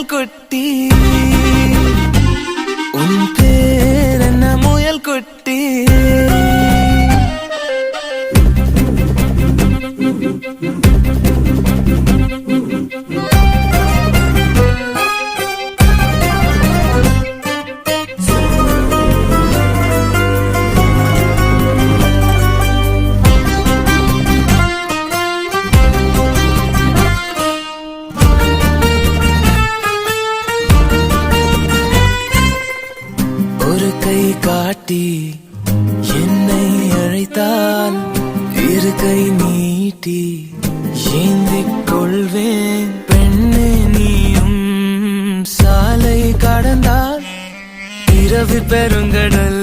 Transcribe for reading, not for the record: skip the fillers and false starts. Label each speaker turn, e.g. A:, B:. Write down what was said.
A: குட்டி உன் பேர் என்ன முயல் குட்டி ஒரு கை காட்டி என்னை அழைத்தால் இரு கை நீட்டி ஏந்திக் கொள்வேன் பெண்ணே நீயும் சாலை கடந்தால் இரவு பெருங்கடல்